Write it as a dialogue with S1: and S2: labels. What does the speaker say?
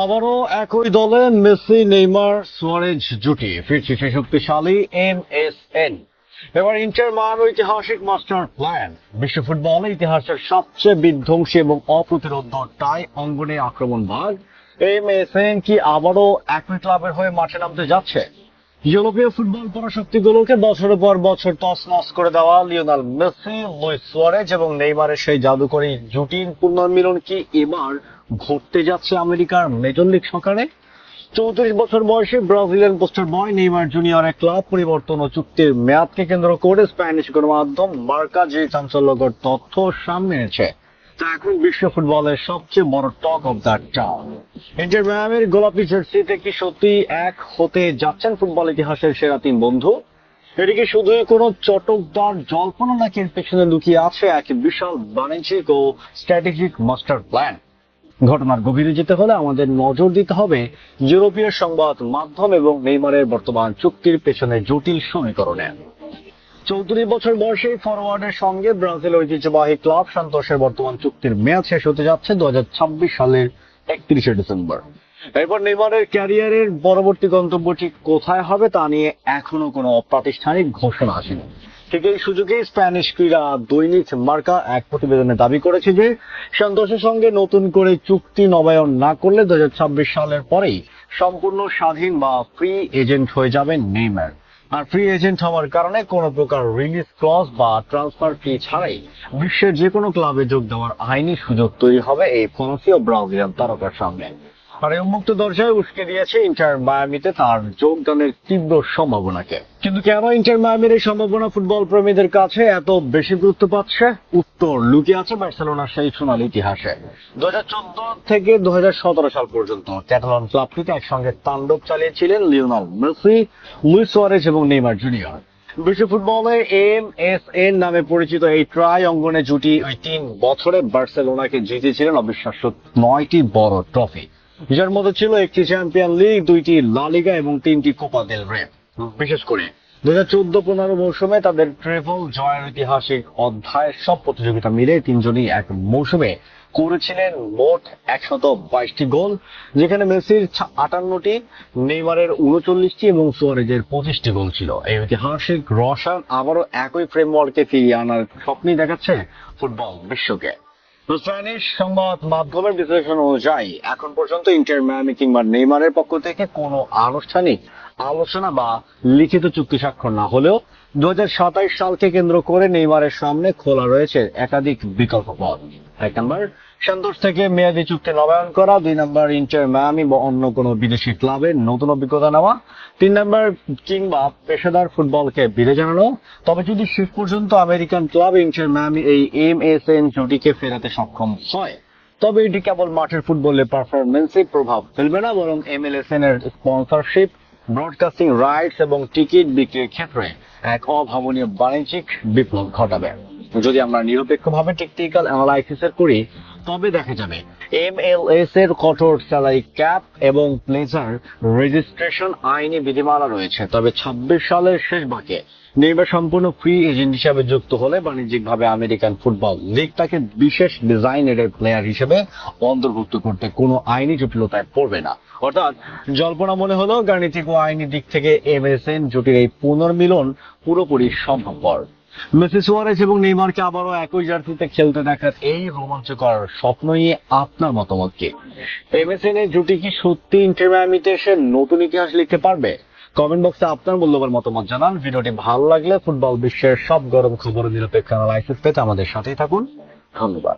S1: আবারও একই দলে মেসি, নেইমার, সুয়ারেজ জুটি ফিরছে সেই শক্তিশালী এমএসএন। এবার ইন্টার মায়ামির ঐতিহাসিক মাস্টার প্ল্যান। বিশ্ব ফুটবলে ইতিহাসের সবচেয়ে বিধ্বংসী এবং অপ্রতিরোধ্য টাই অঙ্গনে আক্রমণ ভাগ এমএসএন কি আবারও একই ক্লাবের হয়ে মাঠে নামতে যাচ্ছে? ইউরোপীয় ফুটবল পরাশক্তিগুলোকে বছরের পর বছর তছনছ করে দেওয়া লিওনেল মেসি, লুইস সুয়ারেজ এবং নেইমারের সেই জাদুকরী জুটির পুনর্মিলন কি এবার ঘটতে যাচ্ছে আমেরিকার মেজর লিগ সকারে? 34 বছর বয়সী ব্রাজিলিয়ান পোস্টার বয় নেইমার জুনিয়রের ক্লাব পরিবর্তন ও চুক্তির মেয়াদকে কেন্দ্র করে স্প্যানিশ গণমাধ্যম মার্কা যে চাঞ্চল্যকর তথ্য সামনে এনেছে তা এখন বিশ্ব ফুটবলের সবচেয়ে বড় talk of the town. Inter মায়ামির গোলাপি জার্সিতে কি সত্যি এক হতে যাচ্ছেন ফুটবল ইতিহাসের সেরা তিন বন্ধু? এটি কি শুধুই কোনো চটকদার জল্পনা, নাকি এর পেছনে লুকিয়ে আছে এক বিশাল বাণিজ্যিক ও স্ট্র্যাটেজিক মাস্টার প্ল্যান? ঘটনার গভীরে যেতে হলে আমাদের নজর দিতে হবে ইউরোপীয় সংবাদ মাধ্যম এবং নেইমারের বর্তমান চুক্তির পেছনে জটিল সমীকরণে। 34 বছর বয়সী ফরওয়ার্ডের সঙ্গে ব্রাজিল ঐতিহ্যবাহী ক্লাব সান্তোসের বর্তমান চুক্তির মেয়াদ শেষ হতে যাচ্ছে 2026 সালের 31শে ডিসেম্বর। এরপর নেইমারের ক্যারিয়ারের পরবর্তী গন্তব্যটি কোথায় হবে তা নিয়ে এখনো কোনো অপ্রাতিষ্ঠানিক ঘোষণা আসেনি। ঠিক এই সুযোগে স্প্যানিশ ক্রীড়া দৈনিক মার্কা এক প্রতিবেদনে দাবি করেছে যে সান্তোসের সঙ্গে নতুন করে চুক্তি নবায়ন না করলে 2026 সালের পরেই সম্পূর্ণ স্বাধীন বা ফ্রি এজেন্ট হয়ে যাবেন নেইমার। আর ফ্রি এজেন্ট হওয়ার কারণে কোনো প্রকার রিলিজ ক্লজ বা ট্রান্সফার ফি ছাড়াই বিশ্বের যে কোনো ক্লাবে যোগ দেওয়ার আইনি সুযোগ তৈরি হবে এই ফরাসি ও ব্রাজিলিয়ান তারকার সামনে। আর এই উন্মুক্ত দরজায় উস্কে দিয়েছে ইন্টার মায়ামিতে তার যোগদানের তীব্র সম্ভাবনাকে। কিন্তু কেন ইন্টার মায়ামির এই সম্ভাবনা ফুটবল প্রেমীদের কাছে এত বেশি গুরুত্ব পাচ্ছে? উত্তর লুকিয়ে আছে বার্সেলোনার সেই সোনালী ইতিহাসে। 2014 থেকে 2017 সাল পর্যন্ত ক্যাটালন ক্লাবটিতে একসঙ্গে তাণ্ডব চালিয়েছিলেন লিওনেল মেসি, লুইস সুয়ারেজ এবং নেইমার জুনিয়র। বিশ্ব ফুটবলে এমএসএন নামে পরিচিত এই ট্রাই অঙ্গনে জুটি ওই 3 বছরে বার্সেলোনাকে জিতেছিলেন অবিশ্বাস্য 9টি বড় ট্রফি, যার মধ্যে ছিল 1টি চ্যাম্পিয়ন লিগ, 2টি লা লিগা এবং 3টি কোপা দেল রে। বিশেষ করে 2014-15 মৌসুমে তাদের ট্রেভল জয়ের ঐতিহাসিক অধ্যায়ের সব প্রতিযোগিতা মিলে তিনজনই এক মৌসুমে করেছিলেন মোট 122টি গোল, যেখানে মেসির 58টি, নেইমারের 39টি এবং সুয়ারেজের 25টি গোল ছিল। এই ঐতিহাসিক রসায়ন আবারও একই ফ্রেমওয়ার্কে ফিরিয়ে আনার স্বপ্নই দেখাচ্ছে ফুটবল বিশ্বকে। স্প্যানিশ সংবাদ মাধ্যমের বিশ্লেষণ অনুযায়ী এখন পর্যন্ত ইন্টার মায়ামি কিংবা নেইমারের পক্ষ থেকে কোনো আনুষ্ঠানিক আলোচনা বা লিখিত চুক্তি স্বাক্ষর না হলেও 2027 সালকে কেন্দ্র করে নেইমারের সামনে খোলা রয়েছে একাধিক বিকল্প পথ। 1 নম্বর, সান্তোস থেকে মেয়াদী চুক্তি নবায়ন করা। 2 নম্বর, ইন্টার মায়ামি বা অন্য কোনো বিদেশি ক্লাবের নতুন অভিজ্ঞতা নেওয়া। 3 নম্বর, কিংবা পেশাদার ফুটবলকে বিদায় জানানো। তবে যদি শেষ পর্যন্ত আমেরিকান ক্লাব ইন্টার মায়ামি এই এমএসএন জুটিকে ফেরাতে সক্ষম হয়, তবে এটি কেবল মাঠের ফুটবলে পারফরমেন্সে প্রভাব ফেলবে না, বরং এমএলএসএন এর স্পন্সরশিপ, ব্রডকাস্টিং রাইটস এবং টিকিট বিক্রির ক্ষেত্রে এক অভাবনীয় বাণিজ্যিক বিপ্লব ঘটাবে। যদি আমরা নিরপেক্ষভাবে টেকনিক্যাল অ্যানালাইসিস করি, তবে দেখা যাবে এমএলএস এর কঠোর স্যালারি ক্যাপ এবং প্লেজার রেজিস্ট্রেশন আইনি বিধিমালা রয়েছে। তবে 26 সালের শেষ ভাগে নেইমার সম্পূর্ণ ফ্রি এজেন্ট হিসাবে যুক্ত হলে বাণিজ্যিকভাবে আমেরিকান ফুটবল লিগ তাকে বিশেষ ডিজাইনের প্লেয়ার হিসেবে অন্তর্ভুক্ত করতে কোনো আইনি জটিলতায় পড়বে না। অর্থাৎ জল্পনা মনে হলেও গাণিতিক ও আইনি দিক থেকে এমএসএন জুটির এই পুনর্মিলন পুরোপুরি সম্ভবপর। মেসি, সুয়ারেজ এবং নেইমারকে আবারও একই জার্সিতে খেলতে দেখার এই রোমাঞ্চকর স্বপ্ন নিয়ে আপনার মতামত কি? এমএসএন এর জুটি কি সত্যি ইন্টার মায়ামিতে এসে নতুন ইতিহাস লিখতে পারবে? কমেন্ট বক্সে আপনার মূল্যবান মতামত জানান। ভিডিওটি ভালো লাগলে ফুটবল বিশ্বের সব গরম খবরের নিরপেক্ষ অ্যানালাইসিস পেতে আমাদের সাথেই থাকুন। ধন্যবাদ।